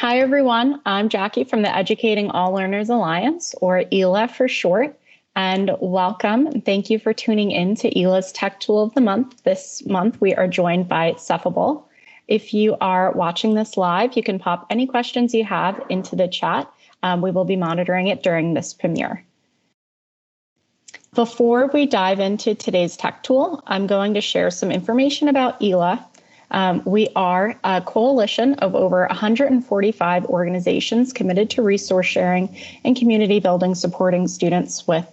Hi, everyone. I'm Jackie from the Educating All Learners Alliance, or EALA for short, and welcome. Thank you for tuning in to EALA's Tech Tool of the Month. This month, we are joined by Cephable. If you are watching this live, you can pop any questions you have into the chat. We will be monitoring it during this premiere. Before we dive into today's tech tool, I'm going to share some information about EALA. We are a coalition of over 145 organizations committed to resource sharing and community building supporting students with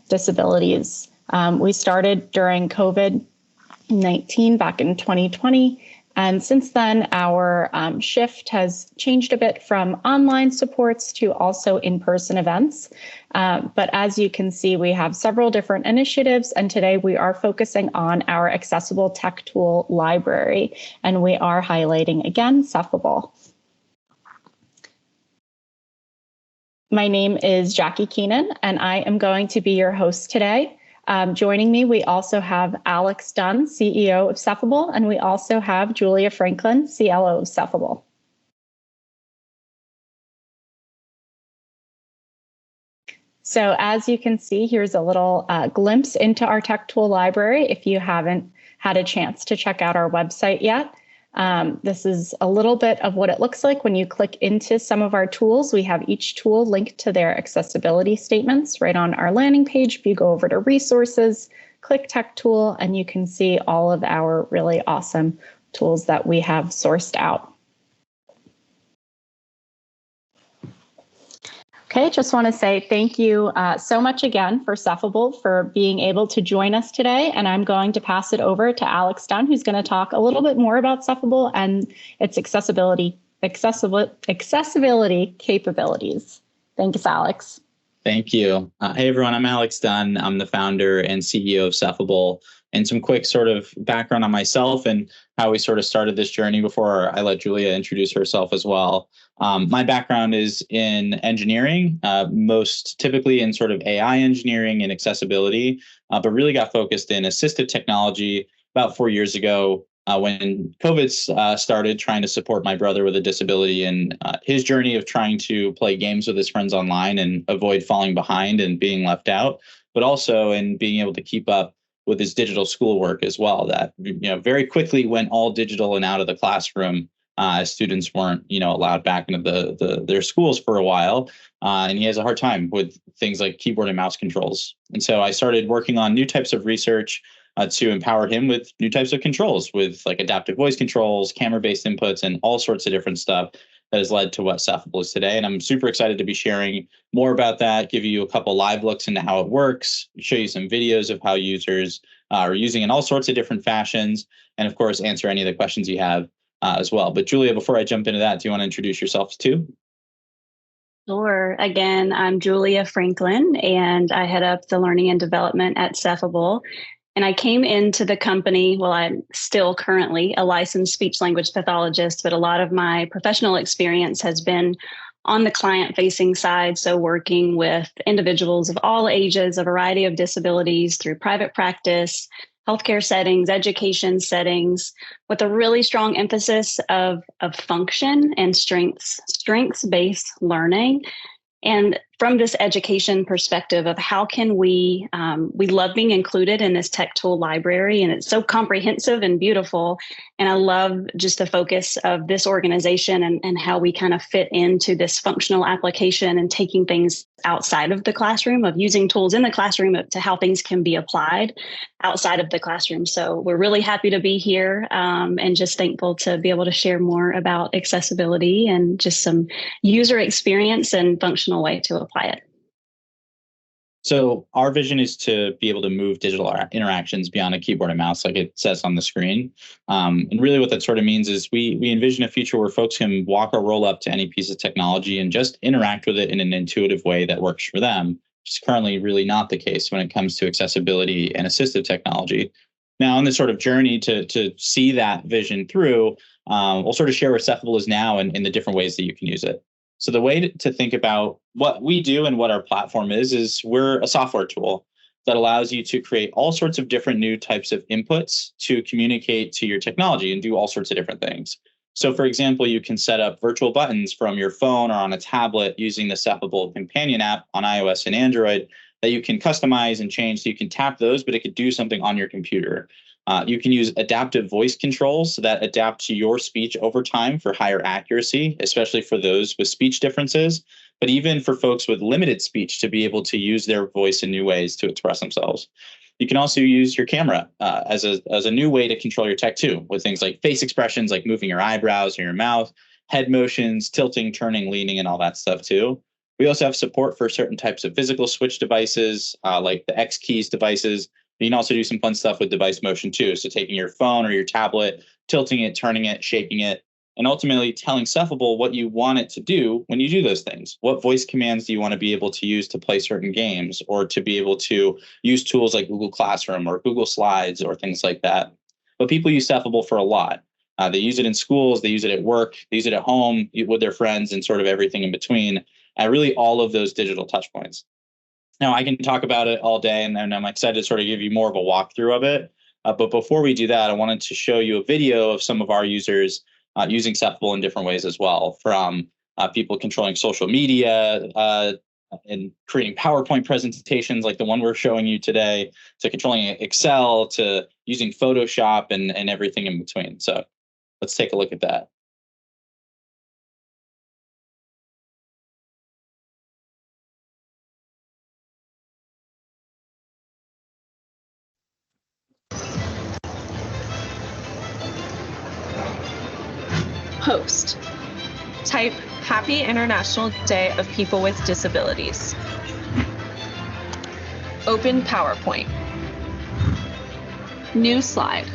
disabilities. We started during COVID-19 back in 2020. And since then, our shift has changed a bit from online supports to also in-person events. But as you can see, we have several different initiatives, and today we are focusing on our accessible tech tool library, and we are highlighting, again, Cephable. My name is Jackie Keenan, and I am going to be your host today. Joining me, we also have Alex Dunn, CEO of Cephable, and we also have Julia Franklin, CLO of Cephable. So as you can see, here's a little glimpse into our tech tool library if you haven't had a chance to check out our website yet. This is a little bit of what it looks like when you click into some of our tools. We have each tool linked to their accessibility statements right on our landing page. If you go over to resources, click tech tool, and you can see all of our really awesome tools that we have sourced out. Okay, just want to say thank you so much again for Cephable for being able to join us today. And I'm going to pass it over to Alex Dunn, who's going to talk a little bit more about Cephable and its accessibility capabilities. Thanks, Alex. Thank you. Hey, everyone, I'm Alex Dunn. I'm the founder and CEO of Cephable. And some quick sort of background on myself and how we sort of started this journey before I let Julia introduce herself as well. My background is in engineering, most typically in sort of AI engineering and accessibility, but really got focused in assistive technology about 4 years ago when COVID started, trying to support my brother with a disability and his journey of trying to play games with his friends online and avoid falling behind and being left out, but also in being able to keep up with his digital schoolwork as well. That very quickly went all digital and out of the classroom. Students weren't allowed back into their schools for a while, and he has a hard time with things like keyboard and mouse controls. And so I started working on new types of research to empower him with new types of controls, with like adaptive voice controls, camera-based inputs, and all sorts of different stuff that has led to what Cephable is today. And I'm super excited to be sharing more about that, give you a couple live looks into how it works, show you some videos of how users are using it in all sorts of different fashions, and of course, answer any of the questions you have as well. But Julia, before I jump into that, do you want to introduce yourself too? Sure. Again, I'm Julia Franklin, and I head up the learning and development at Cephable. And I came into the company, well, I'm still currently a licensed speech language pathologist, but a lot of my professional experience has been on the client-facing side, so working with individuals of all ages, a variety of disabilities through private practice, healthcare settings, education settings, with a really strong emphasis of function and strengths-based learning. And from this education perspective of how can we love being included in this tech tool library, and it's so comprehensive and beautiful. And I love just the focus of this organization and how we kind of fit into this functional application and taking things outside of the classroom, of using tools in the classroom to how things can be applied outside of the classroom. So we're really happy to be here and just thankful to be able to share more about accessibility and just some user experience and functional way to apply it. So our vision is to be able to move digital interactions beyond a keyboard and mouse, like it says on the screen. And really what that sort of means is we envision a future where folks can walk or roll up to any piece of technology and just interact with it in an intuitive way that works for them, which is currently really not the case when it comes to accessibility and assistive technology. Now, on this sort of journey to see that vision through, we'll sort of share where Cephable is now and the different ways that you can use it. So the way to think about what we do and what our platform is we're a software tool that allows you to create all sorts of different new types of inputs to communicate to your technology and do all sorts of different things. So for example, you can set up virtual buttons from your phone or on a tablet using the Cephable companion app on iOS and Android that you can customize and change. So you can tap those, but it could do something on your computer. You can use adaptive voice controls that adapt to your speech over time for higher accuracy, especially for those with speech differences, but even for folks with limited speech to be able to use their voice in new ways to express themselves. You can also use your camera as a new way to control your tech too, with things like face expressions, like moving your eyebrows or your mouth, head motions, tilting, turning, leaning, and all that stuff too. We also have support for certain types of physical switch devices, like the X keys devices. You can also do some fun stuff with device motion too. So taking your phone or your tablet, tilting it, turning it, shaking it, and ultimately telling Cephable what you want it to do when you do those things. What voice commands do you want to be able to use to play certain games, or to be able to use tools like Google Classroom or Google Slides or things like that? But people use Cephable for a lot. They use it in schools, they use it at work, they use it at home with their friends, and sort of everything in between, at really all of those digital touch points. Now, I can talk about it all day, and I'm excited to sort of give you more of a walkthrough of it. But before we do that, I wanted to show you a video of some of our users using Cephable in different ways as well, from people controlling social media and creating PowerPoint presentations like the one we're showing you today, to controlling Excel, to using Photoshop and everything in between. So let's take a look at that. Host. Type Happy International Day of People with Disabilities. Open PowerPoint. New slide.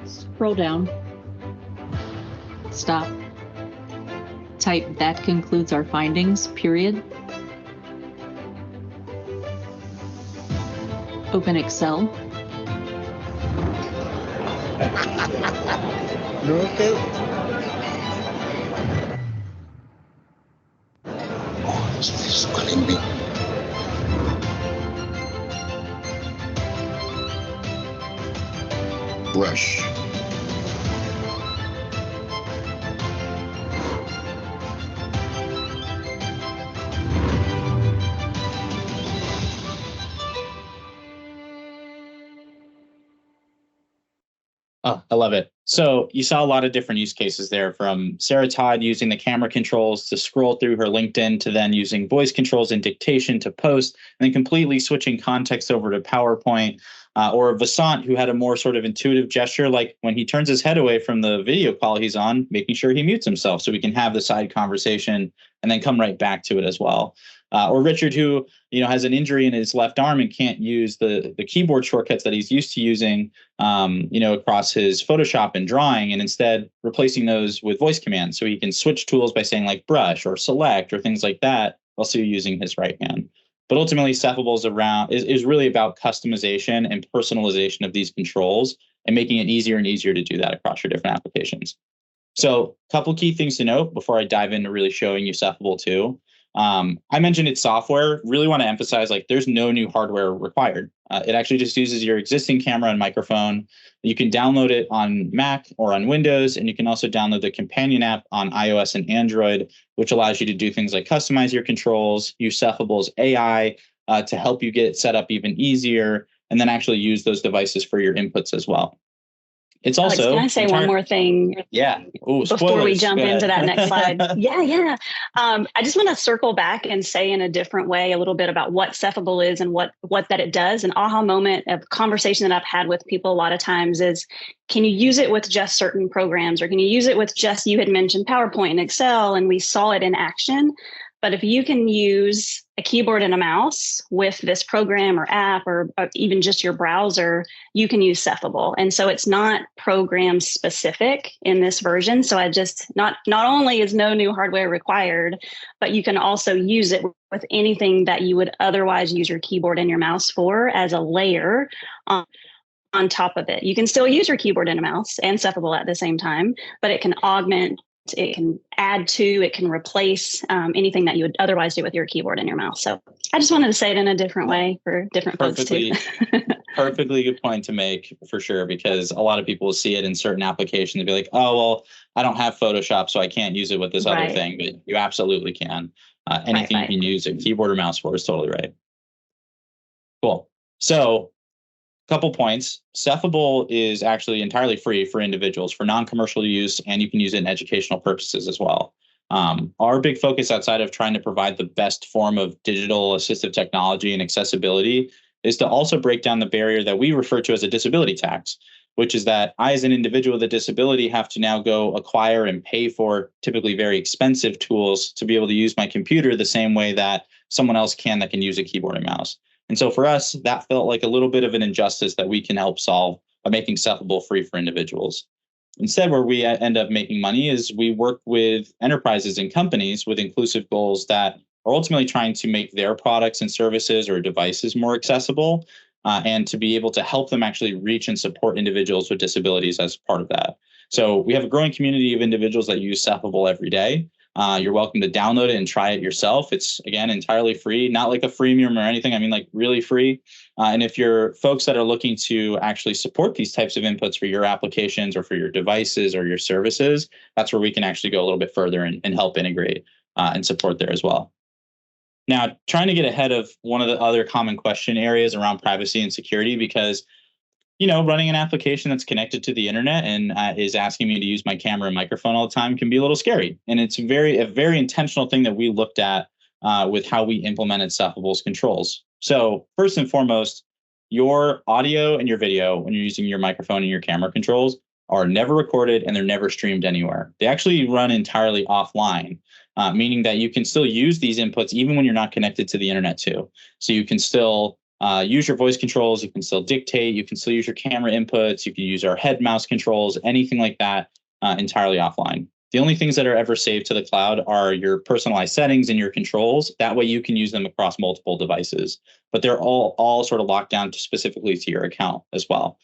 Scroll down. Stop. Type "that concludes our findings," period. Open Excel. Okay. Oh, this is calling me. Brush. Oh, I love it. So you saw a lot of different use cases there, from Sarah Todd using the camera controls to scroll through her LinkedIn, to then using voice controls and dictation to post, and then completely switching context over to PowerPoint, or Vasant, who had a more sort of intuitive gesture, like when he turns his head away from the video call he's on, making sure he mutes himself so we can have the side conversation and then come right back to it as well. Or Richard, who has an injury in his left arm and can't use the keyboard shortcuts that he's used to using, across his Photoshop and drawing, and instead replacing those with voice commands, so he can switch tools by saying like brush or select or things like that, while still using his right hand. But ultimately, Cephable is really about customization and personalization of these controls, and making it easier and easier to do that across your different applications. So a couple key things to note before I dive into really showing you Cephable too. I mentioned it's software. Really want to emphasize, like, there's no new hardware required. It actually just uses your existing camera and microphone. You can download it on Mac or on Windows, and you can also download the companion app on iOS and Android, which allows you to do things like customize your controls, use Cephable's AI to help you get it set up even easier, and then actually use those devices for your inputs as well. It's Alex, also. can I say one more thing? Yeah. Ooh, before we jump into that next slide. Yeah. I just want to circle back and say in a different way a little bit about what Cephable is and what that it does. An aha moment of conversation that I've had with people a lot of times is, can you use it with just certain programs, or can you use it with just, you had mentioned PowerPoint and Excel, and we saw it in action. But if you can use a keyboard and a mouse with this program or app or even just your browser, you can use Cephable. And so it's not program specific in this version. So not only is no new hardware required, but you can also use it with anything that you would otherwise use your keyboard and your mouse for as a layer on top of it. You can still use your keyboard and a mouse and Cephable at the same time, but it can augment, it can add to, it can replace anything that you would otherwise do with your keyboard and your mouse. So I just wanted to say it in a different way for different folks too. Perfectly good point to make for sure, because a lot of people will see it in certain applications and be like, oh, well, I don't have Photoshop, so I can't use it with this other thing, but you absolutely can. Anything you can use a keyboard or mouse for is totally right. Cool. So couple points. Cephable is actually entirely free for individuals for non-commercial use, and you can use it in educational purposes as well. Our big focus outside of trying to provide the best form of digital assistive technology and accessibility is to also break down the barrier that we refer to as a disability tax, which is that I, as an individual with a disability, have to now go acquire and pay for typically very expensive tools to be able to use my computer the same way that someone else can that can use a keyboard and mouse. And so for us, that felt like a little bit of an injustice that we can help solve by making Cephable free for individuals. Instead, where we end up making money is we work with enterprises and companies with inclusive goals that are ultimately trying to make their products and services or devices more accessible, and to be able to help them actually reach and support individuals with disabilities as part of that. So we have a growing community of individuals that use Cephable every day. You're welcome to download it and try it yourself. It's, again, entirely free, not like a freemium or anything. I mean, like really free. And if you're folks that are looking to actually support these types of inputs for your applications or for your devices or your services, that's where we can actually go a little bit further and help integrate and support there as well. Now, trying to get ahead of one of the other common question areas around privacy and security, because running an application that's connected to the internet and is asking me to use my camera and microphone all the time can be a little scary. And it's a very intentional thing that we looked at with how we implemented Cephable's controls. So first and foremost, your audio and your video, when you're using your microphone and your camera controls, are never recorded and they're never streamed anywhere. They actually run entirely offline, meaning that you can still use these inputs even when you're not connected to the internet too. So you can still use your voice controls, you can still dictate, you can still use your camera inputs, you can use our head mouse controls, anything like that entirely offline. The only things that are ever saved to the cloud are your personalized settings and your controls. That way you can use them across multiple devices, but they're all sort of locked down specifically to your account as well.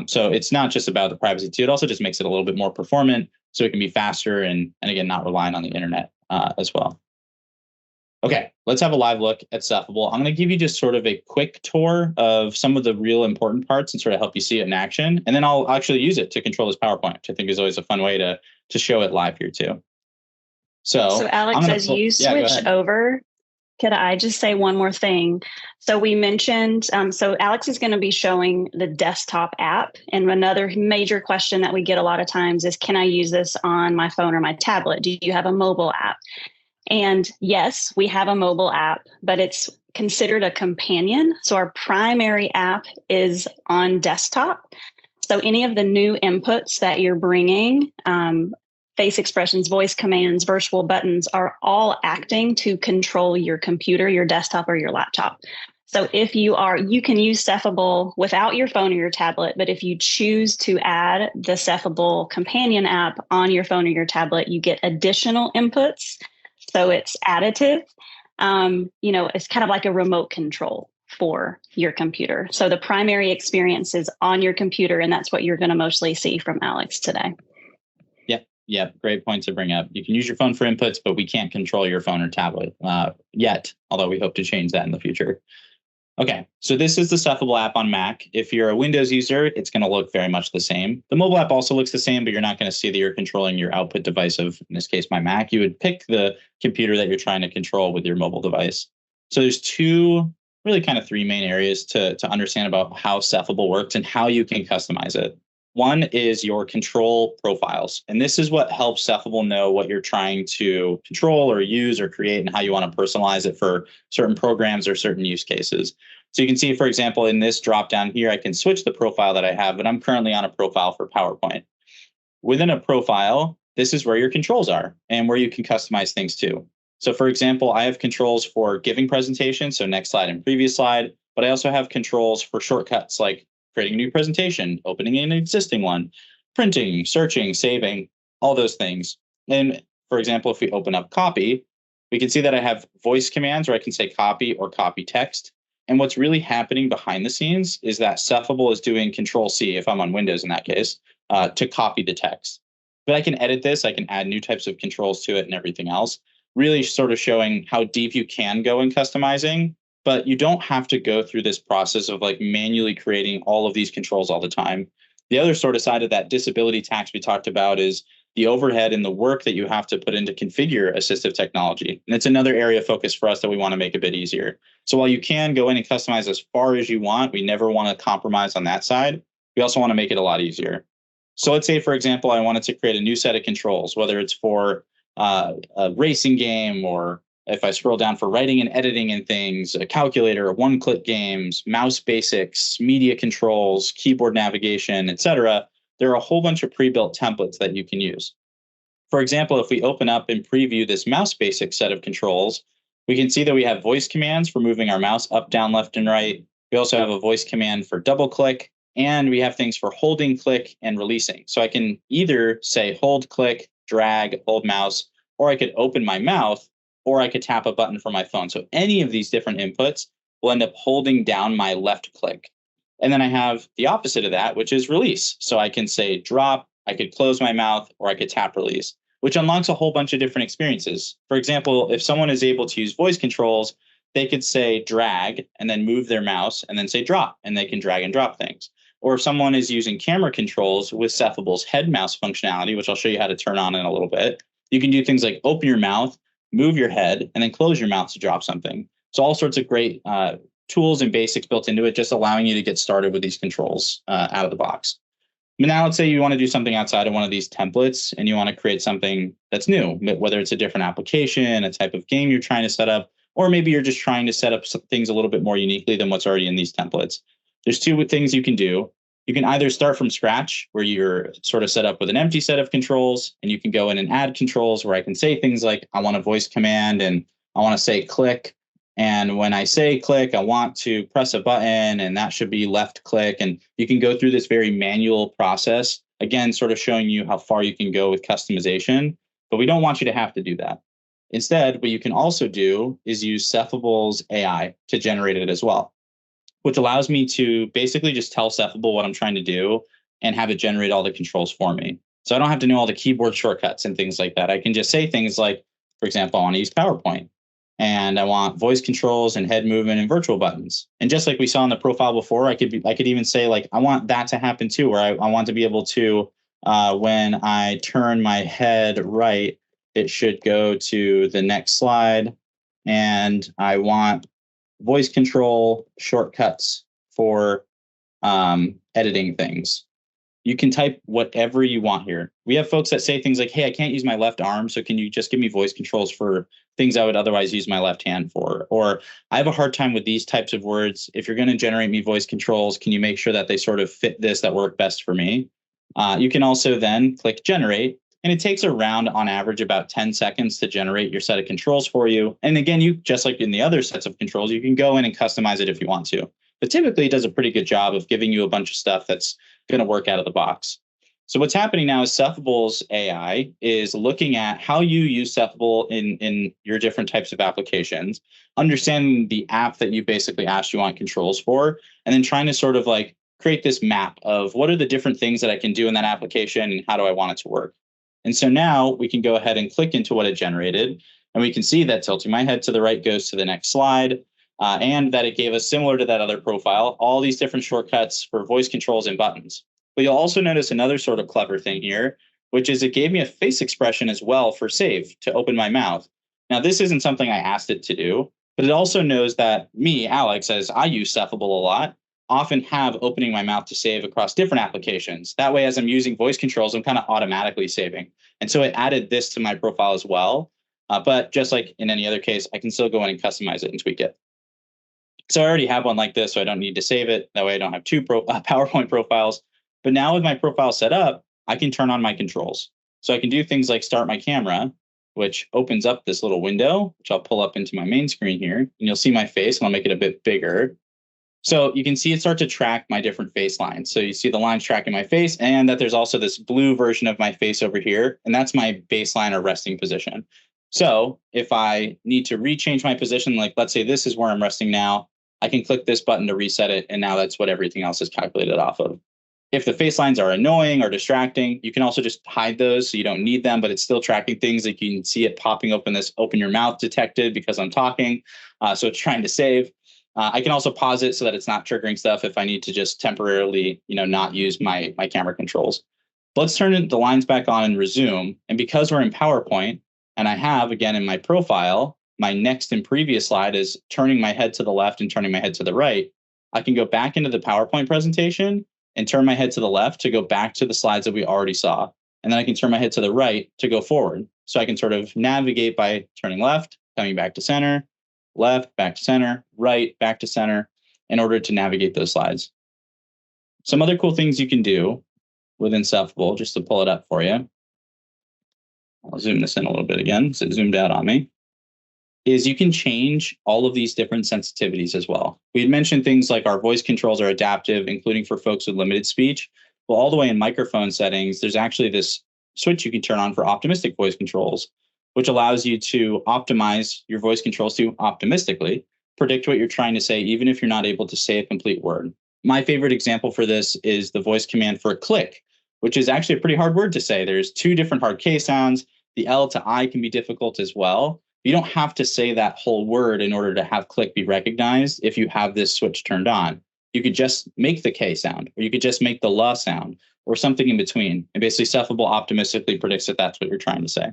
So it's not just about the privacy too, it also just makes it a little bit more performant so it can be faster and again, not relying on the internet as well. Okay, let's have a live look at Cephable. I'm going to give you just sort of a quick tour of some of the real important parts and sort of help you see it in action. And then I'll actually use it to control this PowerPoint, which I think is always a fun way to show it live here too. So Alex, as you switch over, could I just say one more thing? So we mentioned, so Alex is going to be showing the desktop app. And another major question that we get a lot of times is, can I use this on my phone or my tablet? Do you have a mobile app? And yes, we have a mobile app, but it's considered a companion. So our primary app is on desktop. So any of the new inputs that you're bringing, face expressions, voice commands, virtual buttons are all acting to control your computer, your desktop, or your laptop. So if you can use Cephable without your phone or your tablet, but if you choose to add the Cephable companion app on your phone or your tablet, you get additional inputs. So it's additive. It's kind of like a remote control for your computer. So the primary experience is on your computer, and that's what you're going to mostly see from Alex today. Yep. Great point to bring up. You can use your phone for inputs, but we can't control your phone or tablet yet, although we hope to change that in the future. Okay, so this is the Cephable app on Mac. If you're a Windows user, it's going to look very much the same. The mobile app also looks the same, but you're not going to see that you're controlling your output device of, in this case, my Mac. You would pick the computer that you're trying to control with your mobile device. So there's really kind of three main areas to understand about how Cephable works and how you can customize it. One is your control profiles. And this is what helps Cephable know what you're trying to control or use or create and how you want to personalize it for certain programs or certain use cases. So you can see, for example, in this drop down here, I can switch the profile that I have, but I'm currently on a profile for PowerPoint. Within a profile, this is where your controls are and where you can customize things too. So for example, I have controls for giving presentations, so next slide and previous slide, but I also have controls for shortcuts like creating a new presentation, opening an existing one, printing, searching, saving, all those things. And for example, if we open up copy, we can see that I have voice commands where I can say copy or copy text. And what's really happening behind the scenes is that Cephable is doing Control C, if I'm on Windows in that case, to copy the text. But I can edit this, I can add new types of controls to it and everything else, really sort of showing how deep you can go in customizing, but you don't have to go through this process of like manually creating all of these controls all the time. The other sort of side of that disability tax we talked about is the overhead and the work that you have to put in to configure assistive technology. And it's another area of focus for us that we want to make a bit easier. So while you can go in and customize as far as you want, we never want to compromise on that side. We also want to make it a lot easier. So let's say, for example, I wanted to create a new set of controls, whether it's for a racing game, or if I scroll down for writing and editing and things, a calculator, one-click games, mouse basics, media controls, keyboard navigation, etc. There are a whole bunch of pre-built templates that you can use. For example, if we open up and preview this mouse basics set of controls, we can see that we have voice commands for moving our mouse up, down, left, and right. We also have a voice command for double click, and we have things for holding, click, and releasing. So I can either say hold, click, drag, hold mouse, or I could open my mouth, or I could tap a button from my phone. So any of these different inputs will end up holding down my left click. And then I have the opposite of that, which is release. So I can say drop, I could close my mouth, or I could tap release, which unlocks a whole bunch of different experiences. For example, if someone is able to use voice controls, they could say drag and then move their mouse and then say drop, and they can drag and drop things. Or if someone is using camera controls with Cephable's head mouse functionality, which I'll show you how to turn on in a little bit, you can do things like open your mouth, move your head, and then close your mouth to drop something. So all sorts of great tools and basics built into it, just allowing you to get started with these controls out of the box. But now let's say you want to do something outside of one of these templates and you want to create something that's new, whether it's a different application, a type of game you're trying to set up, or maybe you're just trying to set up some things a little bit more uniquely than what's already in these templates. There's two things you can do. You can either start from scratch, where you're sort of set up with an empty set of controls, and you can go in and add controls where I can say things like, I want a voice command and I want to say click. And when I say click, I want to press a button, and that should be left click. And you can go through this very manual process, again, sort of showing you how far you can go with customization, but we don't want you to have to do that. Instead, what you can also do is use Cephable's AI to generate it as well, which allows me to basically just tell Cephable what I'm trying to do and have it generate all the controls for me. So I don't have to know all the keyboard shortcuts and things like that. I can just say things like, for example, I want to use PowerPoint, and I want voice controls and head movement and virtual buttons. And just like we saw in the profile before, I could even say, like, I want that to happen too, where I want to be able to, when I turn my head right, it should go to the next slide. And I want voice control shortcuts for editing things. You can type whatever you want here. We have folks that say things like, hey, I can't use my left arm, so can you just give me voice controls for things I would otherwise use my left hand for? Or I have a hard time with these types of words. If you're going to generate me voice controls, can you make sure that they sort of fit this, that work best for me? You can also then click generate, and it takes around, on average, about 10 seconds to generate your set of controls for you. And again, you, just like in the other sets of controls, you can go in and customize it if you want to. But typically it does a pretty good job of giving you a bunch of stuff that's going to work out of the box. So what's happening now is Cephable's AI is looking at how you use Cephable in your different types of applications, understanding the app that you basically asked you want controls for, and then trying to sort of like create this map of what are the different things that I can do in that application and how do I want it to work. And so now we can go ahead and click into what it generated, and we can see that tilting my head to the right goes to the next slide, and that it gave us, similar to that other profile, all these different shortcuts for voice controls and buttons. But you'll also notice another sort of clever thing here, which is it gave me a face expression as well for save to open my mouth. Now, this isn't something I asked it to do, but it also knows that me, Alex, as I use Cephable a lot, often have opening my mouth to save across different applications. That way, as I'm using voice controls, I'm kind of automatically saving. And so it added this to my profile as well. But just like in any other case, I can still go in and customize it and tweak it. So I already have one like this, so I don't need to save it. That way I don't have two PowerPoint profiles. But now with my profile set up, I can turn on my controls. So I can do things like start my camera, which opens up this little window, which I'll pull up into my main screen here. And you'll see my face, and I'll make it a bit bigger. So you can see it start to track my different face lines. So you see the lines tracking my face, and that there's also this blue version of my face over here. And that's my baseline or resting position. So if I need to rechange my position, like let's say this is where I'm resting now, I can click this button to reset it. And now that's what everything else is calculated off of. If the face lines are annoying or distracting, you can also just hide those so you don't need them, but it's still tracking things. Like you can see it popping open this open your mouth detected because I'm talking. So it's trying to save. I can also pause it so that it's not triggering stuff if I need to just temporarily, not use my camera controls. Let's turn the lines back on and resume. And because we're in PowerPoint, and I have, again, in my profile, my next and previous slide is turning my head to the left and turning my head to the right, I can go back into the PowerPoint presentation and turn my head to the left to go back to the slides that we already saw. And then I can turn my head to the right to go forward. So I can sort of navigate by turning left, coming back to center, left, back to center, right, back to center, in order to navigate those slides. Some other cool things you can do within Cephable, just to pull it up for you. I'll zoom this in a little bit again, so it zoomed out on me, is you can change all of these different sensitivities as well. We had mentioned things like our voice controls are adaptive, including for folks with limited speech. Well, all the way in microphone settings, there's actually this switch you can turn on for optimistic voice controls, which allows you to optimize your voice controls to optimistically predict what you're trying to say, even if you're not able to say a complete word. My favorite example for this is the voice command for click, which is actually a pretty hard word to say. There's two different hard K sounds. The L to I can be difficult as well. You don't have to say that whole word in order to have click be recognized if you have this switch turned on. You could just make the K sound, or you could just make the LA sound, or something in between. And basically, Cephable optimistically predicts that that's what you're trying to say.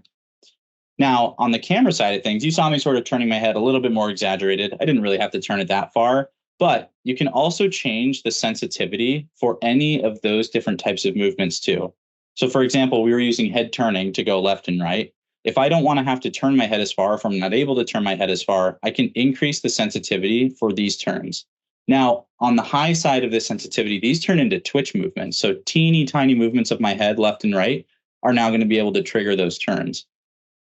Now, on the camera side of things, you saw me sort of turning my head a little bit more exaggerated. I didn't really have to turn it that far, but you can also change the sensitivity for any of those different types of movements too. So for example, we were using head turning to go left and right. If I don't want to have to turn my head as far, if I'm not able to turn my head as far, I can increase the sensitivity for these turns. Now, on the high side of this sensitivity, these turn into twitch movements. So teeny tiny movements of my head left and right are now going to be able to trigger those turns.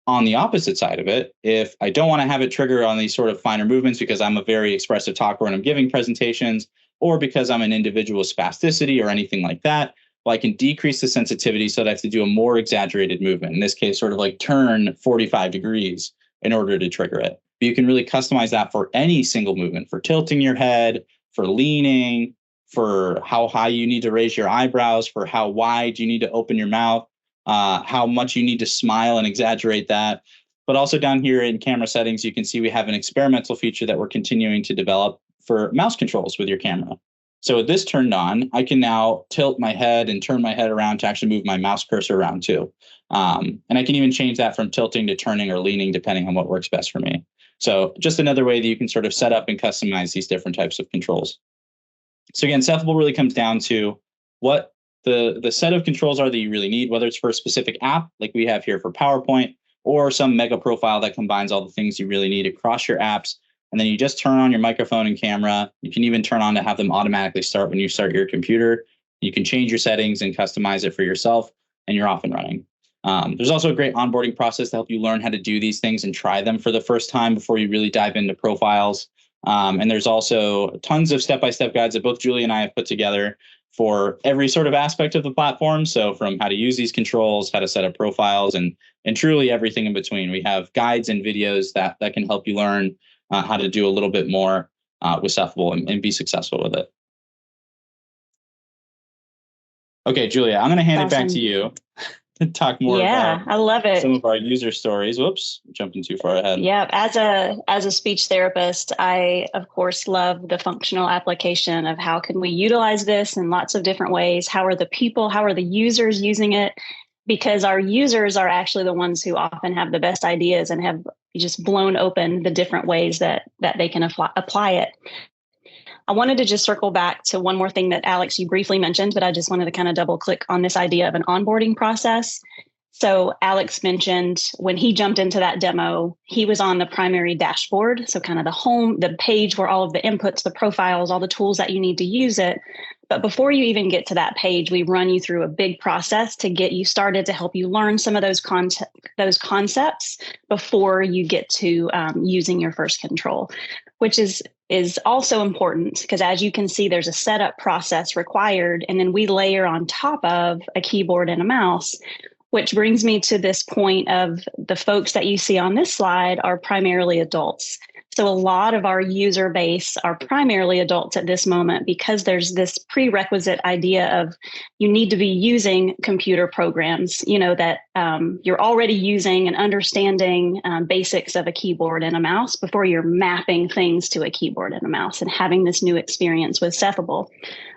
On the opposite side of it, if I don't want to have it trigger on these sort of finer movements because I'm a very expressive talker when I'm giving presentations, or because I'm an individual with spasticity or anything like that, well, I can decrease the sensitivity so that I have to do a more exaggerated movement. In this case, sort of like turn 45 degrees in order to trigger it. But you can really customize that for any single movement, for tilting your head, for leaning, for how high you need to raise your eyebrows, for how wide you need to open your mouth. How much you need to smile and exaggerate that. But also down here in camera settings, you can see we have an experimental feature that we're continuing to develop for mouse controls with your camera. So with this turned on, I can now tilt my head and turn my head around to actually move my mouse cursor around too. And I can even change that from tilting to turning or leaning, depending on what works best for me. So just another way that you can sort of set up and customize these different types of controls. So again, Cephable really comes down to what the set of controls are that you really need, whether it's for a specific app like we have here for PowerPoint, or some mega profile that combines all the things you really need across your apps. And then you just turn on your microphone and camera. You can even turn on to have them automatically start when you start your computer. You can change your settings and customize it for yourself, and you're off and running. There's also a great onboarding process to help you learn how to do these things and try them for the first time before you really dive into profiles. And there's also tons of step-by-step guides that both Julie and I have put together for every sort of aspect of the platform. So from how to use these controls, how to set up profiles, and truly everything in between. We have guides and videos that can help you learn how to do a little bit more with Cephable and be successful with it. Okay, Julia, I'm going to hand it back to you to talk more about I love it. Some of our user stories. Whoops, jumping too far ahead. Yeah, as a speech therapist, I, of course, love the functional application of how can we utilize this in lots of different ways. How are the users using it? Because our users are actually the ones who often have the best ideas and have just blown open the different ways that they can apply it. I wanted to just circle back to one more thing that, Alex, you briefly mentioned, but I just wanted to kind of double click on this idea of an onboarding process. So Alex mentioned when he jumped into that demo, he was on the primary dashboard. So kind of the page where all of the inputs, the profiles, all the tools that you need to use it. But before you even get to that page, we run you through a big process to get you started, to help you learn some of those concepts before you get to using your first control, which is also important because, as you can see, there's a setup process required. And then we layer on top of a keyboard and a mouse, which brings me to this point of the folks that you see on this slide are primarily adults. So a lot of our user base are primarily adults at this moment because there's this prerequisite idea of you need to be using computer programs, that you're already using and understanding basics of a keyboard and a mouse before you're mapping things to a keyboard and a mouse and having this new experience with Cephable.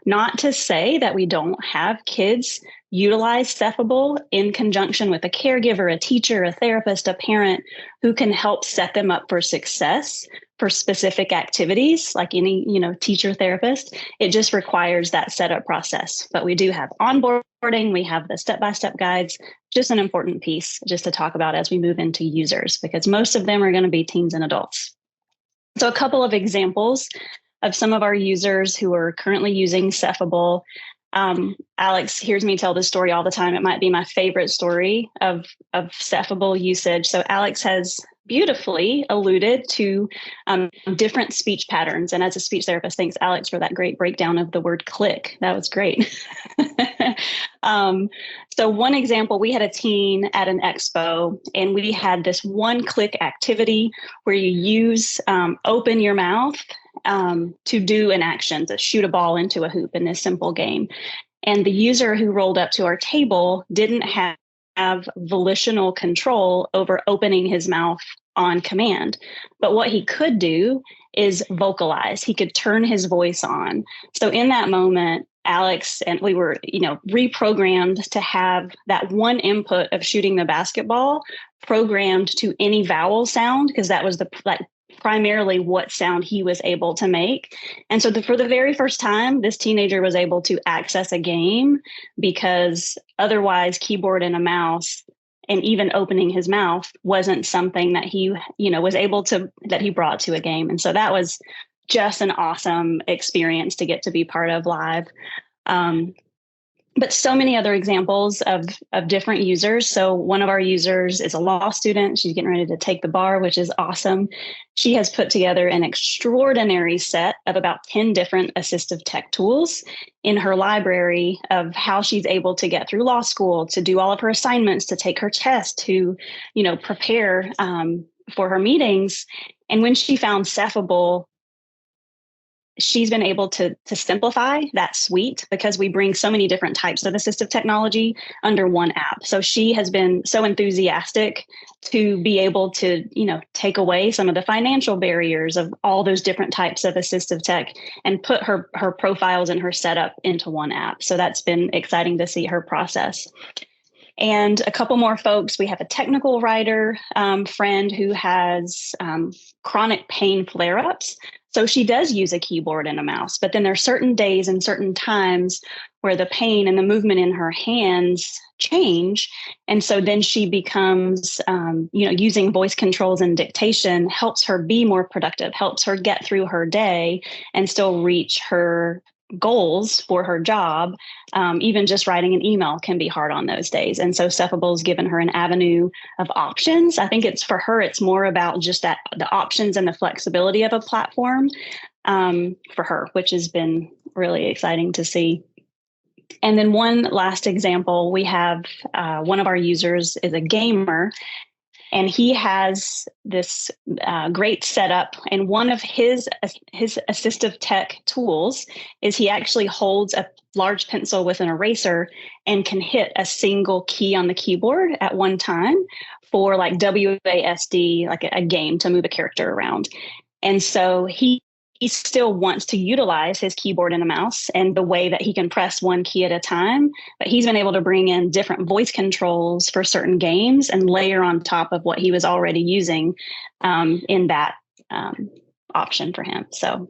Not to say that we don't have kids utilize Cephable in conjunction with a caregiver, a teacher, a therapist, a parent who can help set them up for success for specific activities like any, teacher therapist. It just requires that setup process. But we do have onboarding, we have the step-by-step guides, just an important piece just to talk about as we move into users, because most of them are going to be teens and adults. So a couple of examples of some of our users who are currently using Cephable. Alex hears me tell this story all the time. It might be my favorite story of Cephable usage. So Alex has beautifully alluded to different speech patterns. And as a speech therapist, thanks, Alex, for that great breakdown of the word click. That was great. So one example, we had a teen at an expo, and we had this one click activity where you use open your mouth to do an action, to shoot a ball into a hoop in this simple game. And the user who rolled up to our table didn't have volitional control over opening his mouth on command. But what he could do is vocalize. He could turn his voice on. So in that moment, Alex and we were, reprogrammed to have that one input of shooting the basketball programmed to any vowel sound, because that was primarily what sound he was able to make. And so for the very first time, this teenager was able to access a game, because otherwise keyboard and a mouse and even opening his mouth wasn't something that he, that he brought to a game. And so that was just an awesome experience to get to be part of live. But so many other examples of different users. So one of our users is a law student. She's getting ready to take the bar, which is awesome. She has put together an extraordinary set of about 10 different assistive tech tools in her library of how she's able to get through law school, to do all of her assignments, to take her test, to, prepare for her meetings. And when she found Cephable, she's been able to simplify that suite, because we bring so many different types of assistive technology under one app. So she has been so enthusiastic to be able to, take away some of the financial barriers of all those different types of assistive tech and put her profiles and her setup into one app. So that's been exciting to see her process. And a couple more folks. We have a technical writer friend who has chronic pain flare-ups. So she does use a keyboard and a mouse, but then there are certain days and certain times where the pain and the movement in her hands change. And so then she becomes, using voice controls and dictation helps her be more productive, helps her get through her day and still reach her goals for her job. Even just writing an email can be hard on those days. And so Cephable's given her an avenue of options. I think for her, it's more about just that the options and the flexibility of a platform for her, which has been really exciting to see. And then one last example, we have one of our users is a gamer, and he has this great setup. And one of his assistive tech tools is he actually holds a large pencil with an eraser and can hit a single key on the keyboard at one time for like WASD, like a game to move a character around. And so he still wants to utilize his keyboard and a mouse and the way that he can press one key at a time, but he's been able to bring in different voice controls for certain games and layer on top of what he was already using in that option for him. So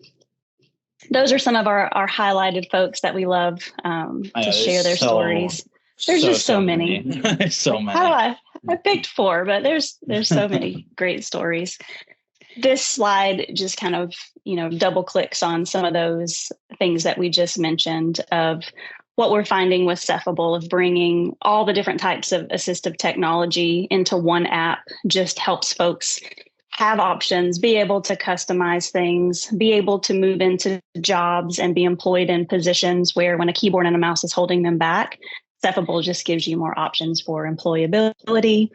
those are some of our highlighted folks that we love to share their stories. There's just so many. So many. I picked 4, but there's so many great stories. This slide just kind of, double clicks on some of those things that we just mentioned of what we're finding with Cephable, of bringing all the different types of assistive technology into one app just helps folks have options, be able to customize things, be able to move into jobs and be employed in positions where when a keyboard and a mouse is holding them back, Cephable just gives you more options for employability.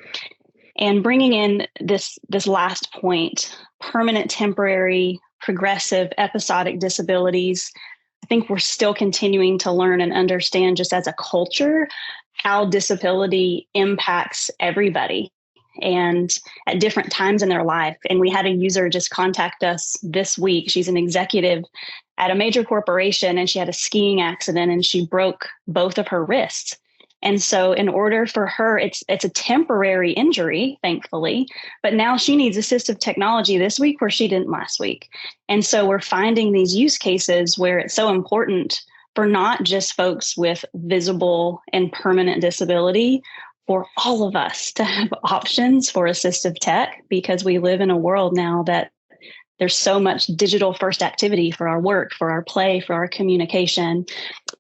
And bringing in this last point, permanent, temporary, progressive, episodic disabilities, I think we're still continuing to learn and understand just as a culture how disability impacts everybody and at different times in their life. And we had a user just contact us this week. She's an executive at a major corporation, and she had a skiing accident and she broke both of her wrists. And so in order for her, it's a temporary injury, thankfully, but now she needs assistive technology this week where she didn't last week. And so we're finding these use cases where it's so important for not just folks with visible and permanent disability, for all of us to have options for assistive tech, because we live in a world now that there's so much digital first activity for our work, for our play, for our communication.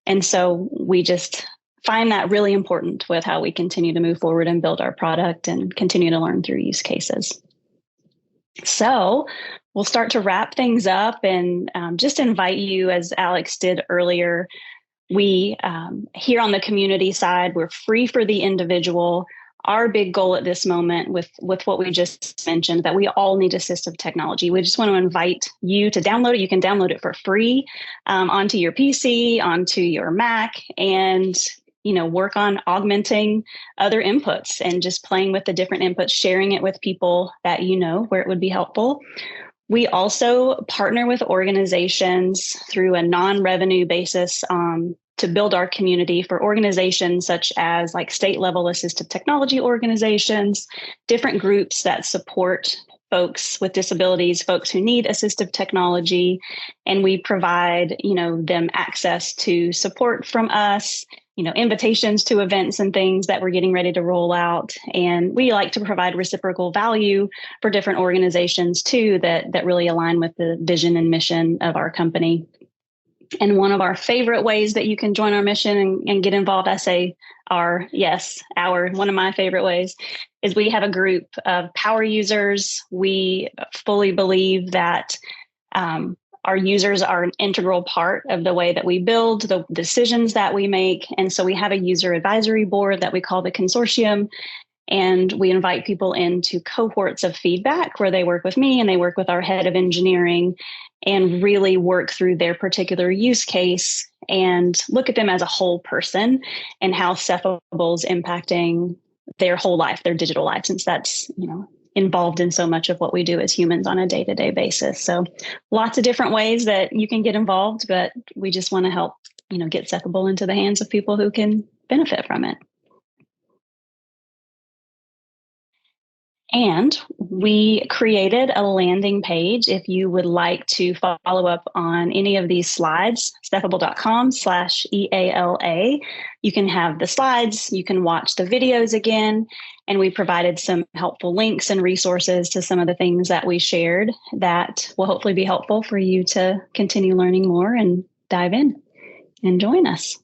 And so we just find that really important with how we continue to move forward and build our product and continue to learn through use cases. So we'll start to wrap things up and just invite you, as Alex did earlier. We, here on the community side, we're free for the individual. Our big goal at this moment with what we just mentioned, that we all need assistive technology. We just want to invite you to download it. You can download it for free onto your PC, onto your Mac, and work on augmenting other inputs and just playing with the different inputs, sharing it with people that where it would be helpful. We also partner with organizations through a non-revenue basis to build our community for organizations such as like state level assistive technology organizations, different groups that support folks with disabilities, folks who need assistive technology. And we provide, them access to support from us, invitations to events and things that we're getting ready to roll out. And we like to provide reciprocal value for different organizations too, that really align with the vision and mission of our company. And one of our favorite ways that you can join our mission and get involved, I say one of my favorite ways, is we have a group of power users. We fully believe that our users are an integral part of the way that we build, the decisions that we make. And so we have a user advisory board that we call the consortium. And we invite people into cohorts of feedback where they work with me and they work with our head of engineering and really work through their particular use case and look at them as a whole person and how Cephable is impacting their whole life, their digital life, since that's, involved in so much of what we do as humans on a day-to-day basis. So lots of different ways that you can get involved, but we just want to help, get Cephable into the hands of people who can benefit from it. And we created a landing page if you would like to follow up on any of these slides, cephable.com/EALA. You can have the slides, you can watch the videos again, and we provided some helpful links and resources to some of the things that we shared that will hopefully be helpful for you to continue learning more and dive in and join us.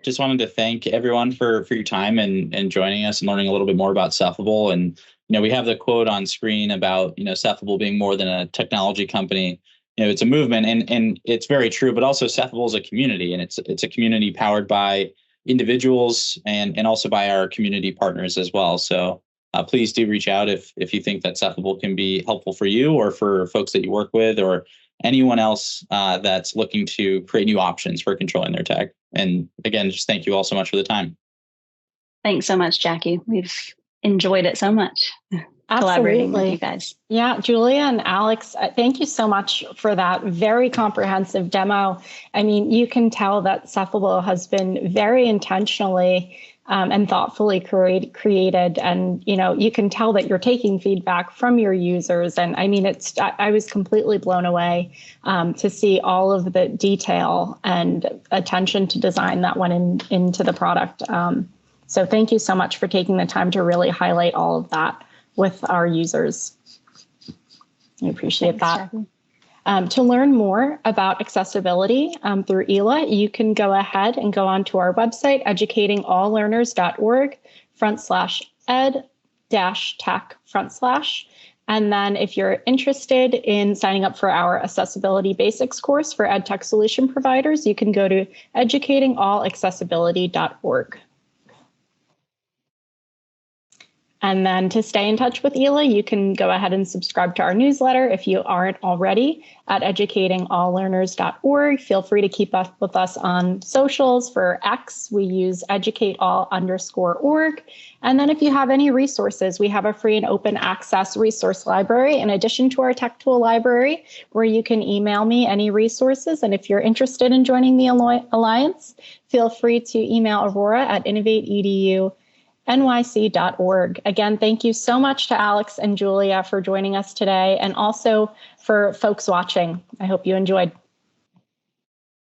Just wanted to thank everyone for your time and joining us and learning a little bit more about Cephable. And we have the quote on screen about Cephable being more than a technology company. It's a movement, and it's very true. But also, Cephable is a community, and it's a community powered by individuals and also by our community partners as well. So please do reach out if you think that Cephable can be helpful for you or for folks that you work with or anyone else that's looking to create new options for controlling their tech. And again, just thank you all so much for the time. Thanks so much, Jackie. We've enjoyed it so much. Collaborating with you guys. Yeah, Julia and Alex, thank you so much for that very comprehensive demo. I mean, you can tell that Cephable has been very intentionally and thoughtfully created. And, you can tell that you're taking feedback from your users. And I mean, I was completely blown away to see all of the detail and attention to design that went into the product. So thank you so much for taking the time to really highlight all of that with our users. I appreciate that. To learn more about accessibility through EALA, you can go ahead and go onto our website, educatingalllearners.org/ed-tech/. And then if you're interested in signing up for our Accessibility Basics course for EdTech solution providers, you can go to educatingallaccessibility.org. And then to stay in touch with EALA, you can go ahead and subscribe to our newsletter if you aren't already at educatingalllearners.org. Feel free to keep up with us on socials. For X, we use educateall_org. And then if you have any resources, we have a free and open access resource library in addition to our tech tool library, where you can email me any resources. And if you're interested in joining the Alliance, feel free to email Aurora at innovateedunyc.org. Again, thank you so much to Alex and Julia for joining us today, and also for folks watching. I hope you enjoyed.